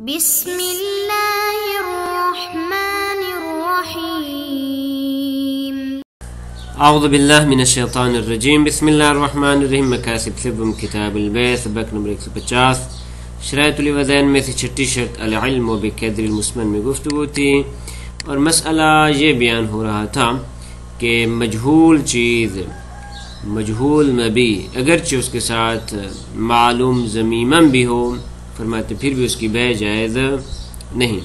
بسم اللہ الرحمن الرحیم اعوذ باللہ من الشیطان الرجیم بسم اللہ الرحمن الرحیم مکاسب سبم کتاب البیع سبق نمبر 150 شرائط الوضعین میں سے چھٹی شرط العلم بقدر المسمن میں گفتگو تھی اور مسئلہ یہ بیان ہو رہا تھا کہ مجہول چیز مجہول مبیع اگرچہ اس کے ساتھ معلوم ضمیمہ بھی ہو فرماتے پھر بھی اس کی بیع جائز نہیں۔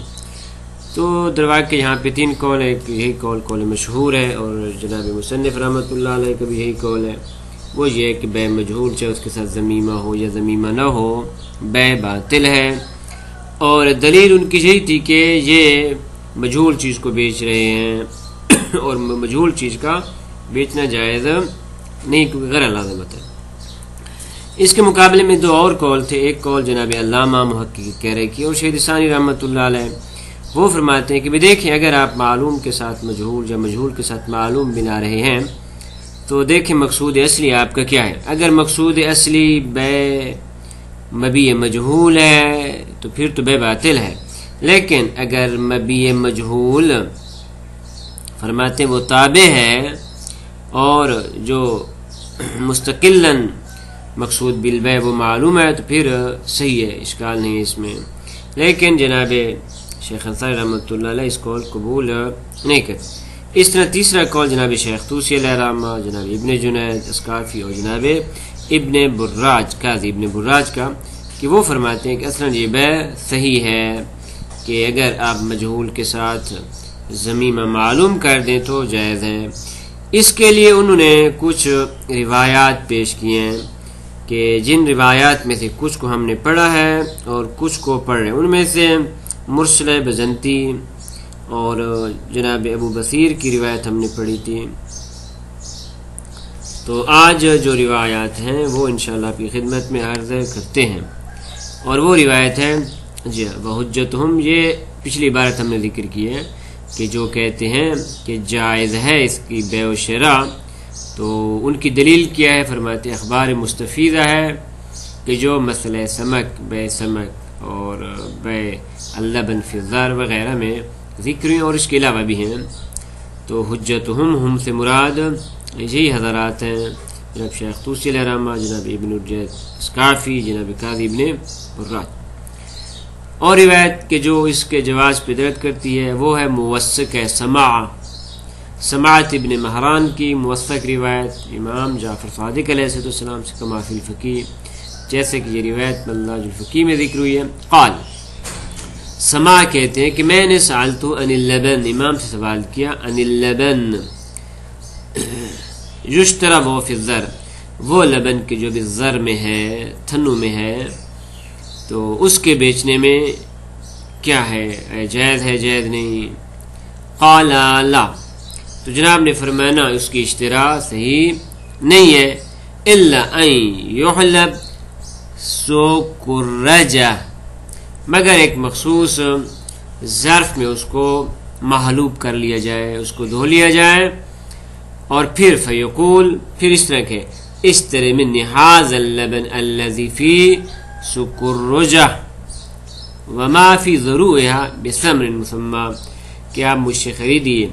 تو درواق کے یہاں پہ تین قول ہے، یہی قول مشہور ہے اور جناب مصنف رحمۃ اللہ علیہ کا بھی یہی قول ہے، وہ یہ ہے کہ بیع مجہول چاہے اس کے ساتھ ضمیمہ ہو یا ضمیمہ نہ ہو بیع باطل ہے، اور دلیل ان کی یہی تھی کہ یہ مجہول چیز کو بیچ رہے ہیں اور مجہول چیز کا بیچنا جائز نہیں کیونکہ غیر لازمت ہے۔ اس کے مقابلے میں دو اور قول تھے، ایک قول جناب علامہ محقق کہہ رہے کی اور شیخ ثانی رحمۃ اللہ علیہ، وہ فرماتے ہیں کہ دیکھیں اگر آپ معلوم کے ساتھ مجہول یا مجہول کے ساتھ معلوم بنا رہے ہیں تو دیکھیں مقصود اصلی آپ کا کیا ہے۔ اگر مقصود اصلی بیع مبیع مجہول ہے تو پھر تو بیع باطل ہے، لیکن اگر مبیع مجہول فرماتے وہ تابع ہے اور جو مستقلاً مقصود بالبیع وہ معلوم ہے تو پھر صحیح ہے، اشکال نہیں ہے اس میں، لیکن جناب شیخ انصاری رحمۃ اللہ علیہ اس قول قبول نہیں کرتے۔ اس طرح تیسرا قول جناب شیخ طوسی علیہ رحمہ، جناب ابن جنید اسقافی اور جناب ابن براج قاضی ابن براج کا کہ وہ فرماتے ہیں کہ اصلا یہ بیع صحیح ہے کہ اگر آپ مجہول کے ساتھ ضمیمہ معلوم کر دیں تو جائز ہے۔ اس کے لیے انہوں نے کچھ روایات پیش کیے ہیں کہ جن روایات میں سے کچھ کو ہم نے پڑھا ہے اور کچھ کو پڑھ رہے ہیں، ان میں سے مرسل بزنتی اور جناب ابو بصیر کی روایت ہم نے پڑھی تھی، تو آج جو روایات ہیں وہ انشاءاللہ آپ کی خدمت میں عرض کرتے ہیں، اور وہ روایت ہے جی وحجتہم، یہ پچھلی عبارت ہم نے ذکر کی ہے کہ جو کہتے ہیں کہ جائز ہے اس کی بیع و شراء، تو ان کی دلیل کیا ہے؟ فرماتے اخبار مستفیضہ ہے کہ جو مسئلہ سمک بیع سمک اور بیع اللبن فی الزر وغیرہ میں ذکر ہیں اور اس کے علاوہ بھی ہیں، تو حجتہم ہم سے مراد یہی حضرات ہیں، جناب شیخ طوسی علیہ رحمہ، جناب ابن جنید اسقافی، جناب قاضی ابن براج۔ اور روایت کہ جو اس کے جواز پہ دلالت کرتی ہے وہ ہے موثق ہے سماعت ابن مہران کی موثق روایت امام جعفر صادق علیہ السلام سے کما فی الفقی، جیسے کہ یہ روایت ملاج الفقی میں ذکر ہوئی ہے۔ قال سماع کہتے ہیں کہ میں نے سألت عن اللبن، امام سے سوال کیا عن اللبن یشتری وہ فی الزر، وہ لبن کے جو بھی زر میں ہے تھنو میں ہے تو اس کے بیچنے میں کیا ہے، جائز ہے جائز نہیں؟ قال لا، تو جناب نے فرمایا نا اس کی اشترا صحیح نہیں ہے، الا ان یحلب سکرجہ، مگر ایک مخصوص ظرف میں اس کو محلوب کر لیا جائے، اس کو دھو لیا جائے، اور پھر فیقول، پھر اس طرح کے اشتری من هذا اللبن الذي فی سکرجہ وما فی ضروعها بثمن مسمى، کہ آپ مجھ سے خریدیے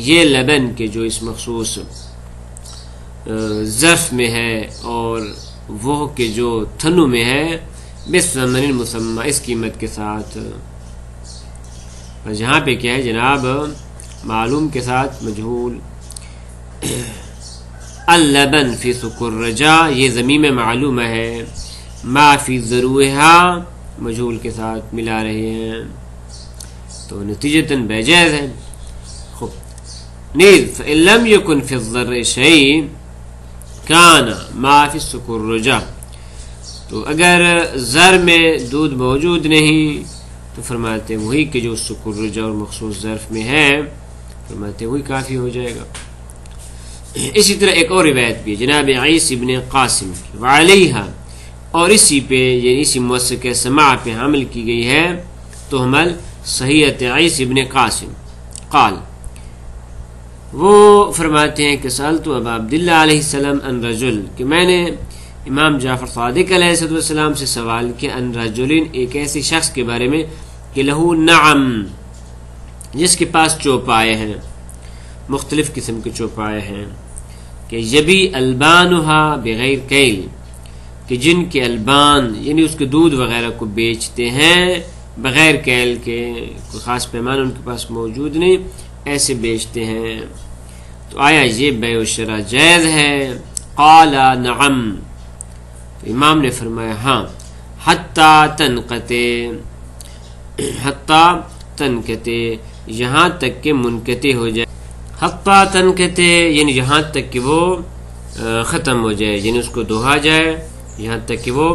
یہ لبن کے جو اس مخصوص ظرف میں ہے اور وہ کہ جو تھنو میں ہے بثمن مسمى، اس قیمت کے ساتھ۔ اور جہاں پہ کیا ہے جناب معلوم کے ساتھ مجہول، اللبن فی سکرجہ یہ ضمیم معلومہ ہے، ما فی ضروعها مجہول کے ساتھ ملا رہے ہیں تو نتیجتاً بیع جائز ہے۔ خوب نیز فإن لم يكن في الضر شيء كان ما في السكرجة، تو اگر زر میں دودھ موجود نہیں تو فرماتے وہی کہ جو سکرجہ اور مخصوص ظرف میں ہے فرماتے وہی کافی ہو جائے گا۔ اسی طرح ایک اور روایت بھی جناب عیسی ابن قاسم وعلیہا، اور اسی پہ یعنی اسی موثق سماع پہ حمل کی گئی ہے تو حمل صحیحت عیسی ابن قاسم۔ قال وہ فرماتے ہیں کہ سألت ابا عبداللہ علیہ السلام ان رجل، کہ میں نے امام جعفر صادق علیہ السلام سے سوال کیا ان رجل ایک ایسی شخص کے بارے میں کہ لہو نعم، جس کے پاس چوپائے ہیں، مختلف قسم کے چوپائے ہیں، کہ یبی البانہا بغیر کیل، کہ جن کے البان یعنی اس کے دودھ وغیرہ کو بیچتے ہیں بغیر کیل کے، کوئی خاص پیمانہ ان کے پاس موجود نہیں، ایسے بیچتے ہیں، تو آیا یہ بیع و شراء جائز ہے؟ قال نعم، تو امام نے فرمایا ہاں، حتی تنقطع، یہاں تک کہ منقطع ہو جائے، حتی تنقطع یعنی یہاں تک کہ وہ ختم ہو جائے، یعنی اس کو دہا جائے یہاں تک کہ وہ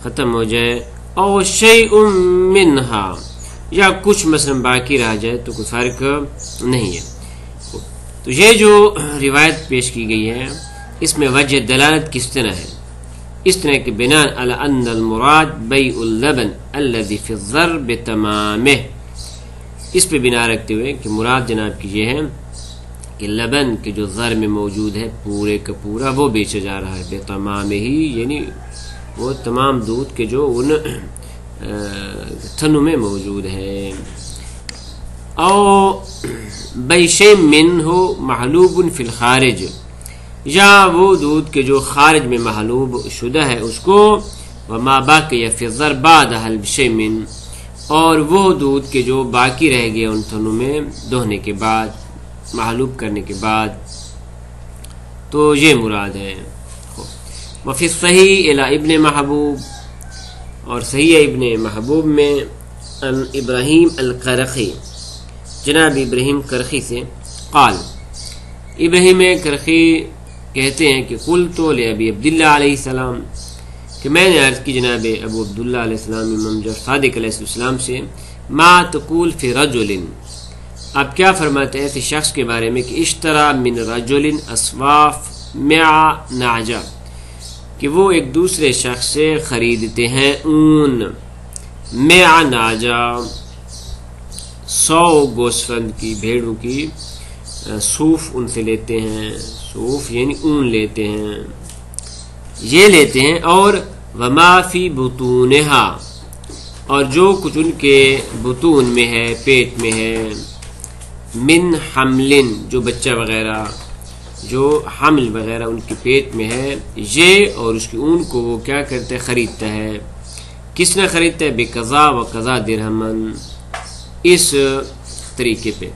ختم ہو جائے، او شیء منہا، یا کچھ مثلا باقی رہ جائے تو کوئی فرق نہیں ہے۔ تو یہ جو روایت پیش کی گئی ہے اس میں وجہ دلالت کس طرح ہے؟ اس طرح کہ بناء علی ان المراد بیع اللبن الذي في الضر بتمامه، اس پہ بنا رکھتے ہوئے کہ مراد جناب کی یہ ہے کہ لبن کے جو ضر میں موجود ہے پورے کا پورا وہ بیچا جا رہا ہے، بتمامه ہی یعنی وہ تمام دودھ کے جو ان تھنوں میں موجود ہے، او بیشے منہ محلوب فی الخارج، یا وہ دودھ کے جو خارج میں محلوب شدہ ہے اس کو، وما باقی فی الضر بعد حل بشے من، اور وہ دودھ کے جو باقی رہ گئے ان تھنوں میں دہنے کے بعد، محلوب کرنے کے بعد، تو یہ مراد ہے۔ وفی الصحیح الی ابن محبوب، اور صحیح ابن محبوب میں ان ابراہیم القرخی، جناب ابراہیم کرخی سے، قال، ابراہیم کرخی کہتے ہیں کہ قلت لابی عبداللہ علیہ السلام، کہ میں نے عرض کی جناب ابو عبداللہ علیہ السلام امام جعفر صادق علیہ السلام سے، ما تقول فی رجل، آپ کیا فرماتے ہیں ایسے شخص کے بارے میں کہ اشترا من رجل اصواف مع نعجہ، کہ وہ ایک دوسرے شخص سے خریدتے ہیں اون، مع نعجہ 100 گوسفند کی، بھیڑوں کی صوف ان سے لیتے ہیں، صوف یعنی اون لیتے ہیں، یہ لیتے ہیں، اور وما فی بطونہا، اور جو کچھ ان کے بطون میں ہے، پیٹ میں ہے، من حمل، جو بچہ وغیرہ، جو حمل وغیرہ ان کے پیٹ میں ہے، یہ اور اس کی اون کو وہ کیا کرتا ہے؟ خریدتا ہے۔ کس نے خریدتا ہے؟ بقضا و قضا درہمن، اس طریقے پہ۔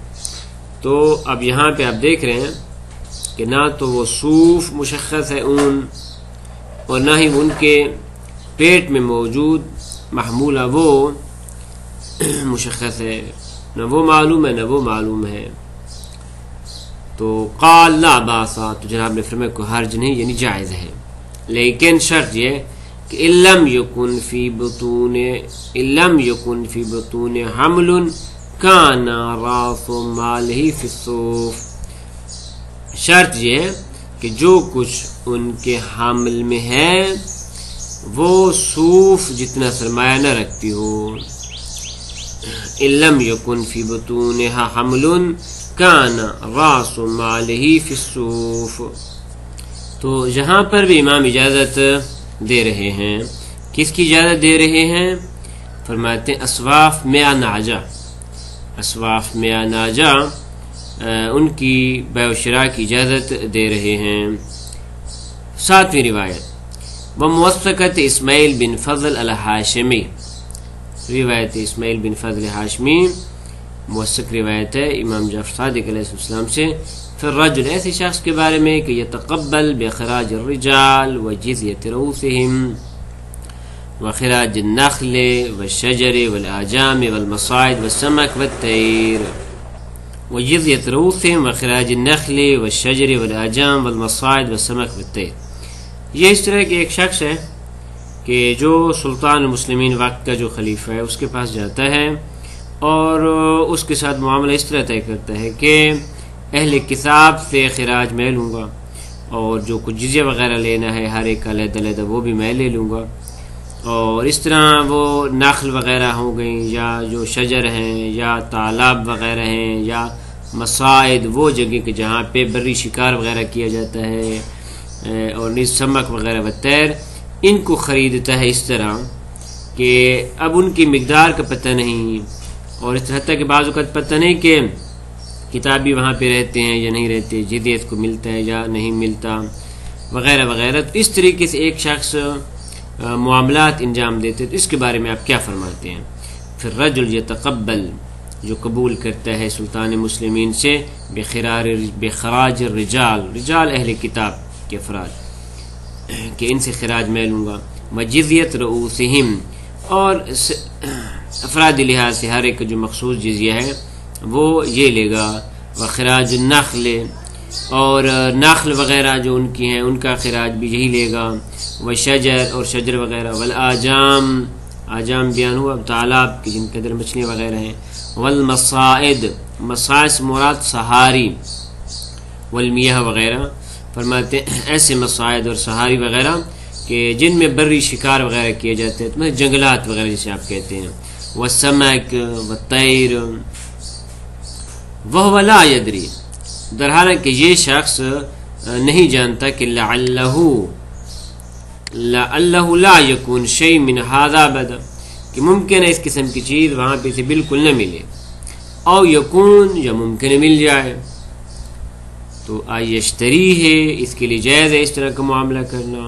تو اب یہاں پہ آپ دیکھ رہے ہیں کہ نہ تو وہ صوف مشخص ہے اون، اور نہ ہی ان کے پیٹ میں موجود محمولہ وہ مشخص ہے، نہ وہ معلوم ہے نہ وہ معلوم ہے۔ تو قال لا باسا، تو جناب نے فرمایا کوئی حرج نہیں، یعنی جائز ہے، لیکن شرط یہ کہ علم یکن فی بطون حمل کان راس مالہ فی الصوف، شرط یہ ہے کہ جو کچھ ان کے حامل میں ہے وہ صوف جتنا سرمایہ نہ رکھتی ہو۔ علم یکن فی بطونہا حمل کان راس مالہ فی الصوف، تو یہاں پر بھی امام اجازت دے رہے ہیں۔ کس کی اجازت دے رہے ہیں؟ فرماتے ہیں اصواف مع نعجہ، اصواف مع نعجہ ان کی بیع و شراء کی اجازت دے رہے ہیں۔ 7ویں روایت، وموثقۃ اسماعیل بن فضل الہاشمی، روایت اسماعیل بن فضل ہاشمی موثق روایت ہے امام جعفر صادق علیہ السلام سے، پھر رجل، ایسے شخص کے بارے میں کہ یتقبل بخراج الرجال وجزیۃ رؤوسہم وخراج النخل والشجر والآجام والمصائد والسمك والطير، وجزیۃ رؤوسہم وخراج النخل والشجر والآجام والمصائد والسمك والطير، یہ اس طرح کے ایک شخص ہے کہ جو سلطان المسلمین وقت کا جو خلیفہ ہے اس کے پاس جاتا ہے اور اس کے ساتھ معاملہ اس طرح طے کرتا ہے کہ اہل کتاب سے خراج میں لوں گا، اور جو کچھ جزیہ وغیرہ لینا ہے ہر ایک علیحدہ علیحدہ وہ بھی میں لے لوں گا، اور اس طرح وہ نخل وغیرہ ہو گئیں یا جو شجر ہیں یا تالاب وغیرہ ہیں یا مصائد، وہ جگہ کہ جہاں پہ بری شکار وغیرہ کیا جاتا ہے، اور نیز سمک وغیرہ والطیر، ان کو خریدتا ہے اس طرح کہ اب ان کی مقدار کا پتہ نہیں، اور اس طرح کہ بعض اوقات پتہ نہیں کہ کتابی وہاں پہ رہتے ہیں یا نہیں رہتے، جزیت کو ملتا ہے یا نہیں ملتا وغیرہ وغیرہ. تو اس طریقے سے ایک شخص معاملات انجام دیتے، تو اس کے بارے میں آپ کیا فرماتے ہیں؟ پھر رجل یتقبل، جو قبول کرتا ہے سلطان مسلمین سے بخراج الرجال، رجال اہل کتاب کے افراد، کہ ان سے خراج میں لوں گا، وجزیت رؤوسہم، اور افراد لحاظ سے ہر ایک جو مخصوص جزیہ ہے وہ یہ لے گا، وخراج النخل، اور نخل وغیرہ جو ان کی ہیں ان کا خراج بھی یہی لے گا، وشجر، اور شجر وغیرہ، والآجام، آجام بیان ہوا تالاب کی جن کے اندر مچھلیاں وغیرہ ہیں، والمصائد، مصائد مراد سہاری، والمیہ وغیرہ، فرماتے ہیں ایسے مصائد اور سہاری وغیرہ کہ جن میں بری شکار وغیرہ کیے جاتے ہیں، تو جنگلات وغیرہ جسے آپ کہتے ہیں، والسمک والطیر، وہو لا یدری، در حالانکہ یہ شخص نہیں جانتا کہ لعلہ لا یکون شیء من ھذا بدا، کہ ممکن ہے اس قسم کی چیز وہاں پہ سے بالکل نہ ملے، او یکون، یا ممکن ہے مل جائے، تو یشتری ہے، اس کے لیے جائز ہے اس طرح کا معاملہ کرنا.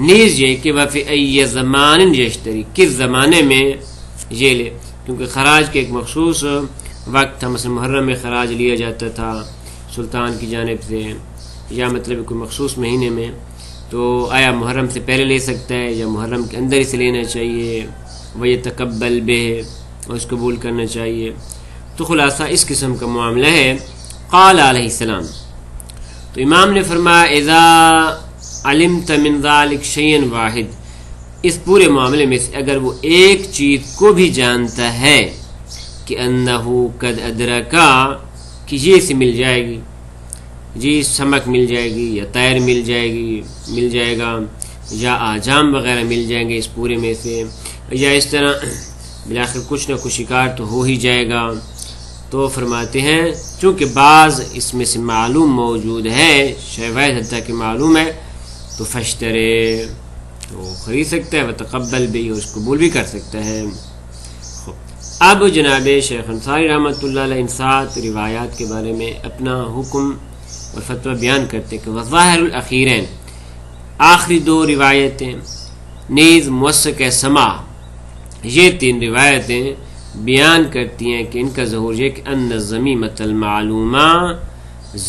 نیز یہ کہ وفی ای زمان یشتری، کس زمانے میں یہ لے، کیونکہ خراج کے ایک مخصوص وقت تھا، مثلا محرم میں خراج لیا جاتا تھا سلطان کی جانب سے، یا مطلب کوئی مخصوص مہینے میں، تو آیا محرم سے پہلے لے سکتا ہے یا محرم کے اندر اسے لینا چاہیے، ویتقبل بہ، اور اس قبول کرنا چاہیے. تو خلاصہ اس قسم کا معاملہ ہے. قال علیہ السلام، تو امام نے فرمایا اذا علمت من ذلك شيئا واحد، اس پورے معاملے میں سے اگر وہ ایک چیز کو بھی جانتا ہے کہ انہو قد ادرکا، کہ یہ سے مل جائے گی، جی سمک مل جائے گی، یا طیر مل جائے گا، یا آجام وغیرہ مل جائیں گے اس پورے میں سے، یا اس طرح بلاخر کچھ نہ کچھ شکار تو ہو ہی جائے گا. تو فرماتے ہیں چونکہ بعض اس میں سے معلوم موجود ہے، شاید حتیٰ کہ معلوم ہے، تو فشترے، تو خرید سکتا ہے، وتقبل بھی، اور اس قبول بھی کر سکتا ہے. اب جناب شیخ انصاری رحمۃ اللہ علیہ ان 7 روایات کے بارے میں اپنا حکم اور فتویٰ بیان کرتے کہ وظاہر الاخیرین، آخری 2 روایتیں، نیز موثق سماع، یہ 3 روایتیں بیان کرتی ہیں کہ ان کا ظہور یہ کہ ان الزمیمۃ المعلومہ،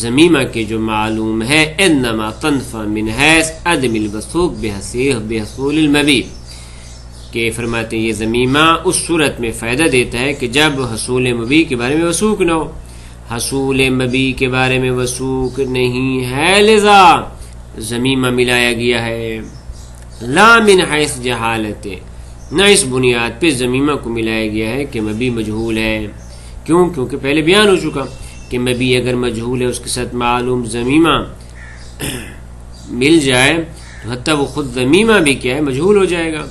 زمیمہ کے جو معلوم ہے، انما تنفع من حیث عدم الوثوق بحصول المبی، کہ فرماتے ہیں یہ زمیمہ اس صورت میں فائدہ دیتا ہے کہ جب حصول مبی کے بارے میں وثوق نہ ہو. حصول مبی کے بارے میں وثوق نہیں ہے، لذا زمیمہ ملایا گیا ہے. لا من حیث جہالت، نہ اس بنیاد پہ زمیمہ کو ملایا گیا ہے کہ مبی مجہول ہے. کیونکہ پہلے بیان ہو چکا کہ مبی اگر مجہول ہے، اس کے ساتھ معلوم زمیمہ مل جائے تو حتیٰ وہ خود زمیمہ بھی کیا ہے، مجہول ہو جائے گا.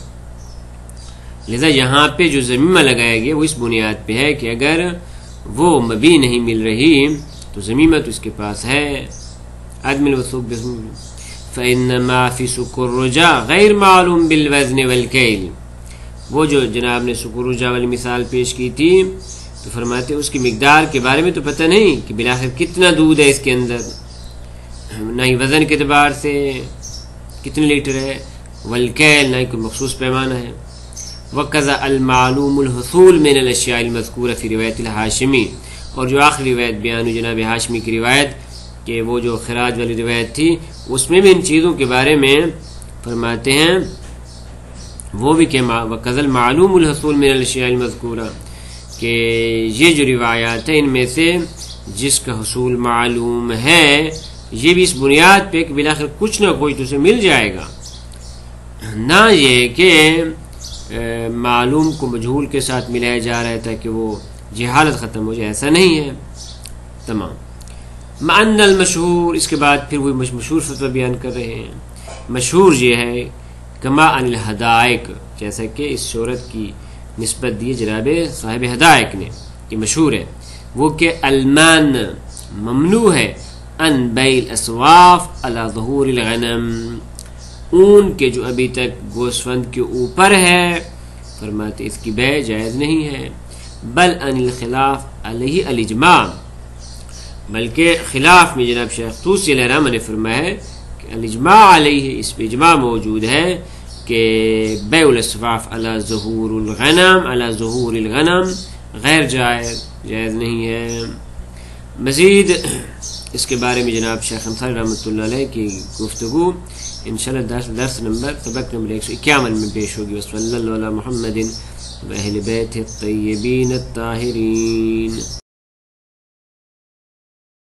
لذا یہاں پہ جو زمیمہ لگایا گیا وہ اس بنیاد پہ ہے کہ اگر وہ مبی نہیں مل رہی تو زمیمہ تو اس کے پاس ہے. عدم الوثوق فإنما فی سکر رجا غیر معلوم بالوزن والکیل، وہ جو جناب نے سکر رجا والی مثال پیش کی تھی، تو فرماتے اس کی مقدار کے بارے میں تو پتہ نہیں کہ بلاخر کتنا دودھ ہے اس کے اندر، نہ ہی وزن کے اعتبار سے کتنے لیٹر ہے، والکیل، نہ ہی کوئی مخصوص پیمانہ ہے. وَقَذَا الْمَعْلُومُ الْحُصُولُ مِنَ الْأَشْيَاءِ الْمَذْكُورَةِ فِي رِوَایَةِ الْحَاشِمِی، اور جو آخری روایت بیان ہوئی جناب ہاشمی کی روایت، کہ وہ جو خراج والی روایت تھی، اس میں بھی ان چیزوں کے بارے میں فرماتے ہیں وہ بھی کہ وَقَذَا الْمَعْلُومُ الْحُصُولُ مِنَ الْأَشْيَاءِ الْمَذْكُورَةِ، کہ یہ جو روایات ہیں ان میں سے جس کا حصول معلوم ہے، یہ بھی اس بنیاد پہ کہ بلاخر کچھ نہ کوئی تو اسے مل جائے گا، نہ یہ کہ معلوم کو مجہول کے ساتھ ملایا جا رہا ہے تاکہ وہ جہالت ختم ہو جائے، ایسا نہیں ہے. تمام معنی المشہور، اس کے بعد پھر وہ مشہور فتویٰ بیان کر رہے ہیں. مشہور یہ ہے کما عن الحدائق، جیسا کہ اس شہرت کی نسبت دی جناب صاحب حدائق نے کہ مشہور ہے، وہ کہ المان ممنوع ہے ان بیع الاسواف علی ظہور الغنم، اون کے جو ابھی تک گوسفند کے اوپر ہے، فرماتے اس کی بیع جائز نہیں ہے. بل ان الخلاف علیہ الاجماع، بلکہ خلاف میں جناب شیخ طوسی علیہ الرحمہ نے فرمایا ہے کہ الاجماع علیہ، اس پہ اجماع موجود ہے کہ بیع الاصفاف علی ظہور الغنم غیر جائز نہیں ہے۔ مزید اس کے بارے میں جناب شیخ انصاری رحمۃ اللہ علیہ کی گفتگو انشاءاللہ درس نمبر سبق نمبر 151 میں پیش ہوگی۔ وصلی اللہ علی محمد و اہل بیتہ الطیبین الطاہرین۔